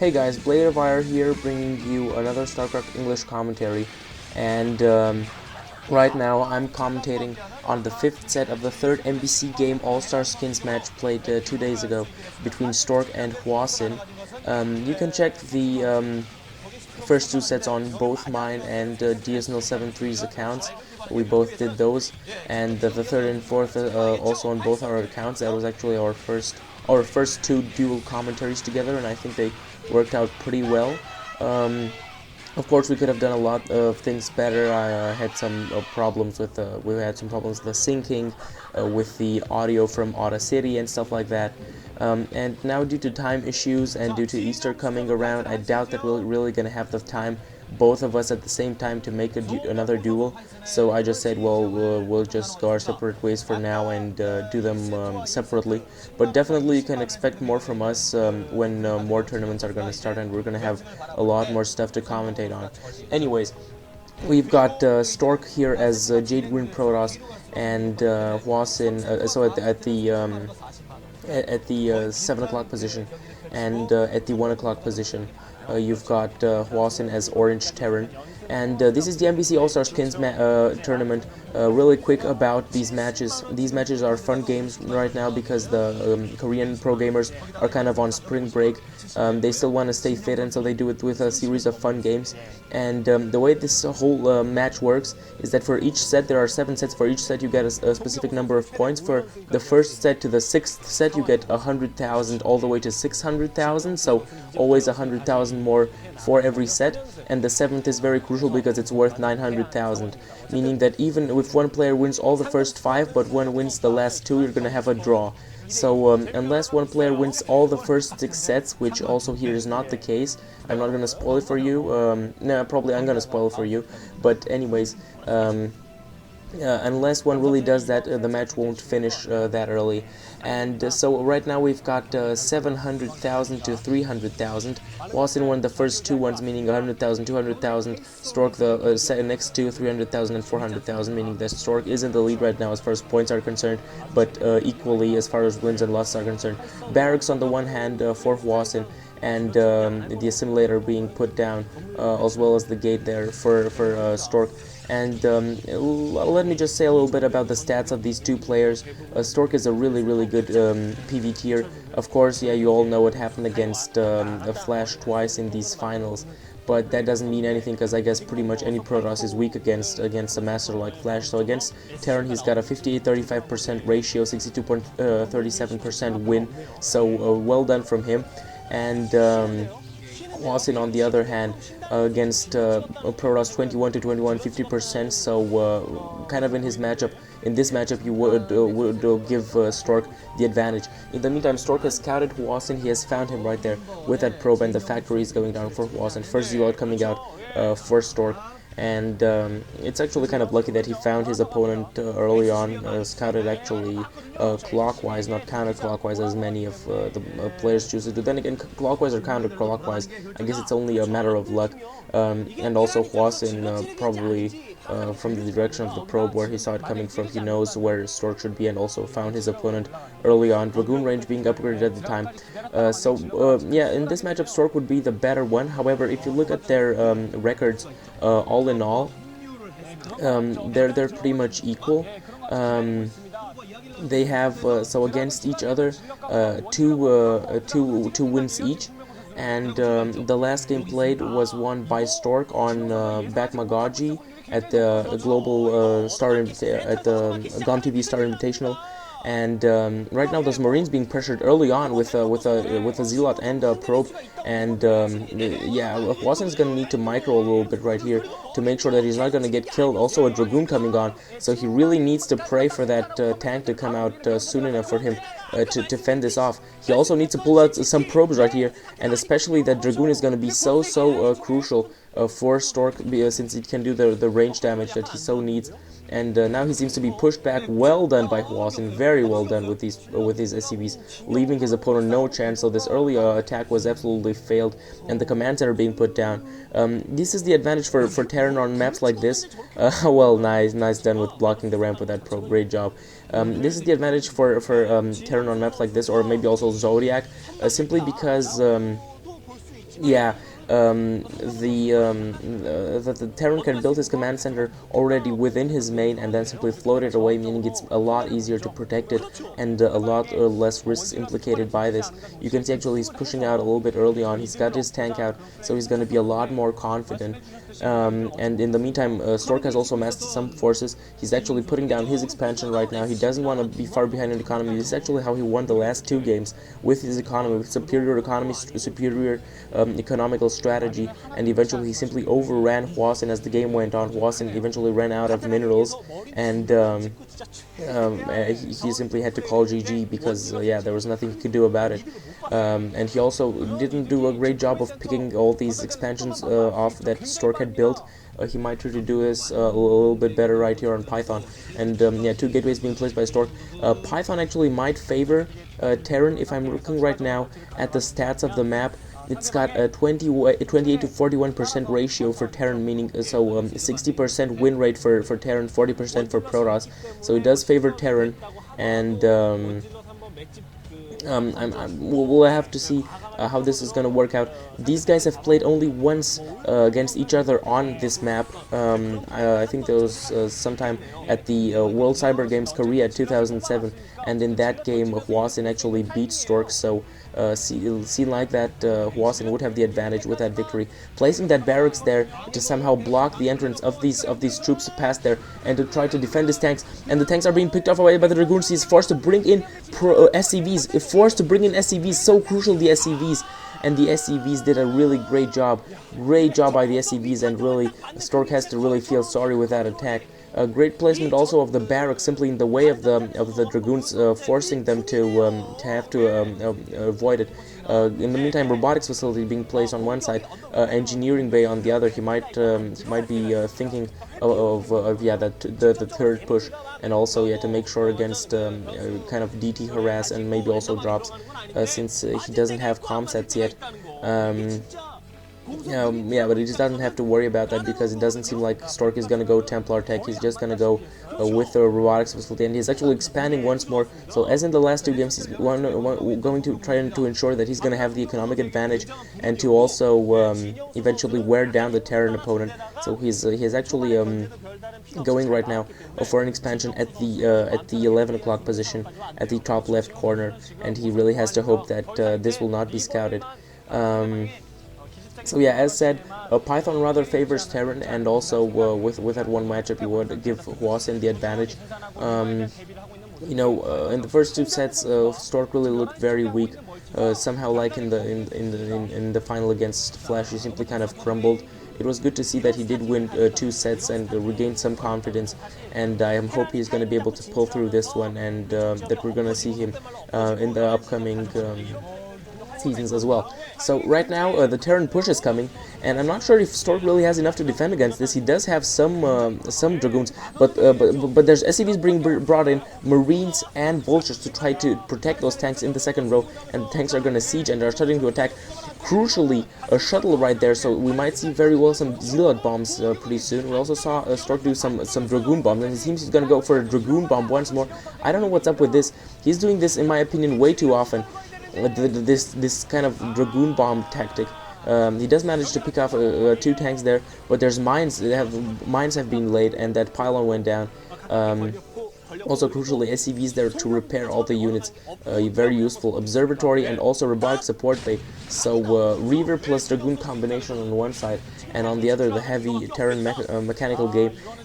Hey guys, Blade of Fire here, bringing you another StarCraft English commentary, and right now I'm commentating on the 5th set of the 3rd MBCgame All-Star Skins match played 2 days ago between Stork and HwaSin. You can check the first 2 sets on both mine and DS073's accounts. We both did those, and the 3rd and 4th also on both our accounts. That was actually our first 2 dual commentaries together, and I think they worked out pretty well. Of course, we could have done a lot of things better. I had some problems with we had some problems with the syncing, with the audio from Audacity and stuff like that. And now, due to time issues and due to Easter coming around, I doubt that we're really gonna have the time, both of us at the same time, to make another duel. So I just said, well, we'll just go our separate ways for now and do them separately. But definitely you can expect more from us when more tournaments are going to start, and we're going to have a lot more stuff to commentate on. Anyways, we've got Stork here as Jade Protoss, and HwaSin, so at the 7 o'clock position, and at the 1 o'clock position you've got HwaSin as Orange Terran. And this is the MBC All-Star Skins tournament. Really quick about these matches. These matches are fun games right now because the Korean pro gamers are kind of on spring break. They still want to stay fit, and so they do it with a series of fun games. And the way this whole match works is that for each set, there are 7 sets. For each set you get a specific number of points. For the first set to the 6th set you get 100,000 all the way to 600,000, so always 100,000 more for every set. And the 7th is very crucial because it's worth 900,000, meaning that even if one player wins all the first 5 but one wins the last 2, you're gonna have a draw. So unless one player wins all the first 6 sets, which also here is not the case, I'm not gonna spoil it for you. No, probably I'm gonna spoil it for you, but anyways, unless one really does that, the match won't finish that early. And so right now we've got 700,000 to 300,000. HwaSin won the first 2 ones, meaning 100,000, 200,000. Stork the next 2, 300,000 and 400,000, meaning that Stork is in the lead right now as far as points are concerned, but equally as far as wins and losses are concerned. Barracks on the one hand for HwaSin, and the assimilator being put down, as well as the gate there for Stork. And let me just say a little bit about the stats of these 2 players. Stork is a really good PV tier. Of course, yeah, you all know what happened against Flash twice in these finals, but that doesn't mean anything because I guess pretty much any Protoss is weak against a master like Flash. So against Terran he's got a 58-35% ratio, 62.37% win, so well done from him. And HwaSin on the other hand, against Protoss 21 to 21, 50%. So kind of in this matchup, you would give Stork the advantage. In the meantime, Stork has scouted HwaSin. He has found him right there with that probe, and the factory is going down for HwaSin. First zero coming out for Stork. And it's actually kind of lucky that he found his opponent early on, scouted actually clockwise, not counterclockwise as many of the players choose to do. Then again, clockwise or counterclockwise, I guess it's only a matter of luck. And also HwaSin probably from the direction of the probe where he saw it coming from, he knows where Stork should be, and also found his opponent early on. Dragoon range being upgraded at the time. Yeah, in this matchup Stork would be the better one. However, if you look at their records, all in all, they're pretty much equal. They have so against each other two wins each. And the last game played was won by Stork on Bakmagaji at the Global at the GOM TV Star Invitational. And right now, there's Marines being pressured early on with a Zealot and a Probe, and yeah, HwaSin is gonna need to micro a little bit right here to make sure that he's not gonna get killed. Also, a Dragoon coming on, so he really needs to pray for that tank to come out soon enough for him to fend this off. He also needs to pull out some probes right here, and especially that Dragoon is gonna be so crucial for Stork, since it can do the range damage that he so needs. And now he seems to be pushed back. Well done by HwaSin, very well done with these SCVs, leaving his opponent no chance. So this early attack was absolutely failed, and the command center being put down. This is the advantage for Terran on maps like this. Well, nice done with blocking the ramp with that probe. Great job. This is the advantage for Terran on maps like this, or maybe also Zodiac, simply because Yeah, the Terran can build his command center already within his main and then simply float it away, meaning it's a lot easier to protect it and a lot less risks implicated by this. You can see actually he's pushing out a little bit early on. He's got his tank out, so he's going to be a lot more confident. And in the meantime, Stork has also amassed some forces. He's actually putting down his expansion right now. He doesn't want to be far behind in economy. This is actually how he won the last 2 games, with his economy, with superior economy, superior economical strategy, and eventually he simply overran HwaSin as the game went on. HwaSin eventually ran out of minerals, and he simply had to call GG because yeah, there was nothing he could do about it. And he also didn't do a great job of picking all these expansions off that Stork had built. He might try to do this a little bit better right here on Python. And yeah, 2 gateways being placed by Stork. Python actually might favor Terran. If I'm looking right now at the stats of the map, it's got a 28 to 41% ratio for Terran, meaning 60% win rate for Terran, 40% for Protoss. So it does favor Terran, and we'll have to see how this is going to work out. These guys have played only once against each other on this map. I think there was sometime at the World Cyber Games Korea 2007, and in that game HwaSin actually beat Stork, so seen like that, HwaSin would have the advantage with that victory. Placing that barracks there to somehow block the entrance of these troops past there and to try to defend his tanks, and the tanks are being picked off away by the Dragoons. He's forced to bring in SCVs, so crucial, the SCVs. And the SCVs did a really great job by the SCVs, and really Stork has to really feel sorry with that attack. A great placement also of the barracks, simply in the way of the Dragoons, forcing them to have to avoid it. In the meantime, robotics facility being placed on one side, engineering bay on the other. He might be thinking of yeah, the third push, and also to make sure against kind of DT harass and maybe also drops, since he doesn't have comm sets yet. Yeah, but he just doesn't have to worry about that because it doesn't seem like Stork is going to go Templar tech. He's just going to go with the robotics facility, and he's actually expanding once more. So as in the last 2 games, he's going to try to ensure that he's going to have the economic advantage and to also eventually wear down the Terran opponent. So he's actually going right now for an expansion at the 11 o'clock position at the top left corner, and he really has to hope that this will not be scouted. So yeah, as said, Python rather favors Terran, and also with that one matchup, you would give HwaSin the advantage. In the first 2 sets, Stork really looked very weak. Somehow, like in the final against Flash, he simply kind of crumbled. It was good to see that he did win 2 sets and regain some confidence, and I hope he's going to be able to pull through this one, and that we're going to see him in the upcoming seasons as well. So right now the Terran push is coming, and I'm not sure if Stork really has enough to defend against this. He does have some Dragoons, but there's SCVs being brought in, Marines and Vultures to try to protect those tanks in the second row, and the tanks are going to siege and are starting to attack. Crucially, a shuttle right there, so we might see very well some Zealot bombs pretty soon. We also saw Stork do some Dragoon bombs, and it seems he's going to go for a Dragoon bomb once more. I don't know what's up with this. He's doing this, in my opinion, way too often. This kind of Dragoon bomb tactic. He does manage to pick off 2 tanks there, but there's mines. Mines have been laid, and that pylon went down. Also, crucially, SCVs there to repair all the units. Very useful. Observatory and also robotic support bay. So Reaver plus Dragoon combination on one side, and on the other the heavy Terran mechanical game.